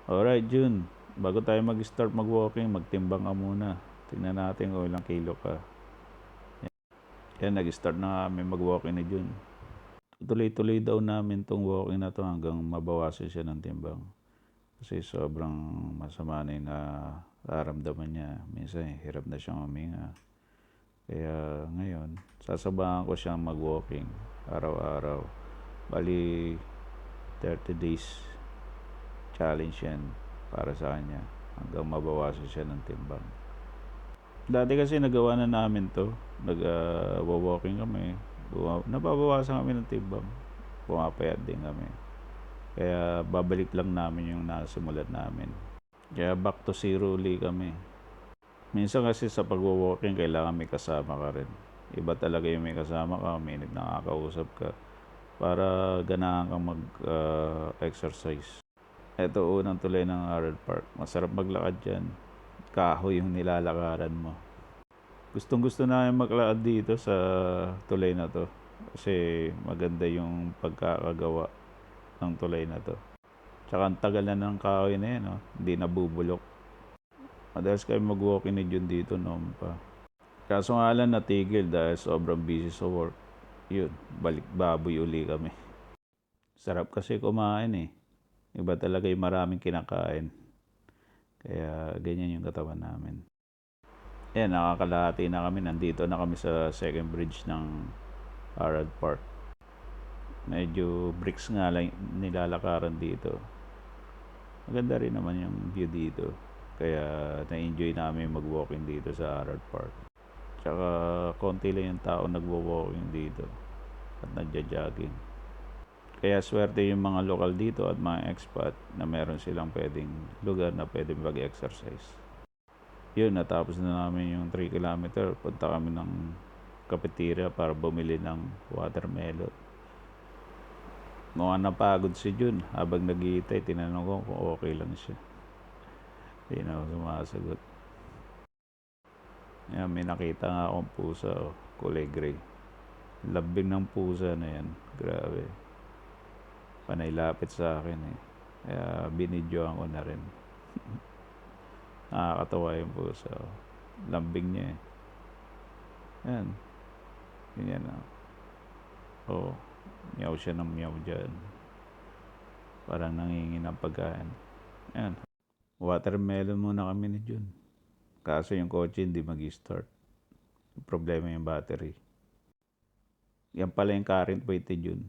Alright, Jun. Bago tayo mag-start mag-walking, magtimbang ka muna. Tingnan natin kung ilang kilo ka. Yan, nag-start na kami mag-walking ni Jun. Tuloy-tuloy daw namin tong walking na to hanggang mabawasan siya ng timbang. Kasi sobrang masama na yung nararamdaman niya. Minsan, hirap na siyang huminga. Kaya ngayon, sasabahan ko siyang mag-walking araw-araw. Bali, 30 days challenge yan para sa kanya hanggang mabawasan siya ng timbang. Dati kasi nagawa na namin to. Nag-walking kami. Nababawasan kami ng timbang. Pumapayat din kami. Kaya babalik lang namin yung nasimulan namin. Kaya back to zero uli kami. Minsan kasi sa pag-walking, kailangan may kasama ka rin. Iba talaga yung may kasama ka, may nakakausap ka para ganahan kang mag-exercise. Ito unang tulay ng Harold Park. Masarap maglakad dyan. Kahoy yung nilalakaran mo. Gustong gusto namin maglakad dito sa tulay na to. Kasi maganda yung pagkakagawa ng tulay na to. Tsaka ang tagal na ng kahoy na yan, oh. Hindi nabubulok. Madalas kami mag-walking ni Jun dito noon pa. Kaso nga lang natigil dahil sobrang busy sa work. Yun, balik baboy uli kami. Sarap kasi kumain eh. Iba talaga yung maraming kinakain. Kaya ganyan yung katawan namin. Ayan, nakakalahati na kami. Nandito na kami sa second bridge ng Harold Park. Medyo bricks nga lang nilalakaran dito. Maganda rin naman yung view dito. Kaya na-enjoy namin mag-walking dito sa Harold Park. Tsaka konti lang yung tao nagwo-walking dito at nagja-jogging. Kaya swerte yung mga lokal dito at mga expat na meron silang pwedeng lugar na pwedeng mag-exercise. Yun, natapos na namin yung 3 kilometer. Punta kami ng cafeteria para bumili ng watermelon. Mukhang napagod si Jun habang nag-iitay. Tinanong ko kung okay lang siya. Hindi na ako sumasagot. Yan, may nakita nga akong pusa, oh, kulay gray. Labing ng pusa na yan. Grabe. Panay lapit sa akin eh. Kaya binidyoan ko na rin. Nakakatawa yung pusa. Oh. Lambing niya eh. Yan. Ganyan na. Oh, miyaw siya ng miyaw dyan. Parang nangingi ng pagkain. Yan. Watermelon muna kami ni Jun. Kaso yung kotse hindi mag-start. Problema yung battery. Yan pala yung current weight ni Jun.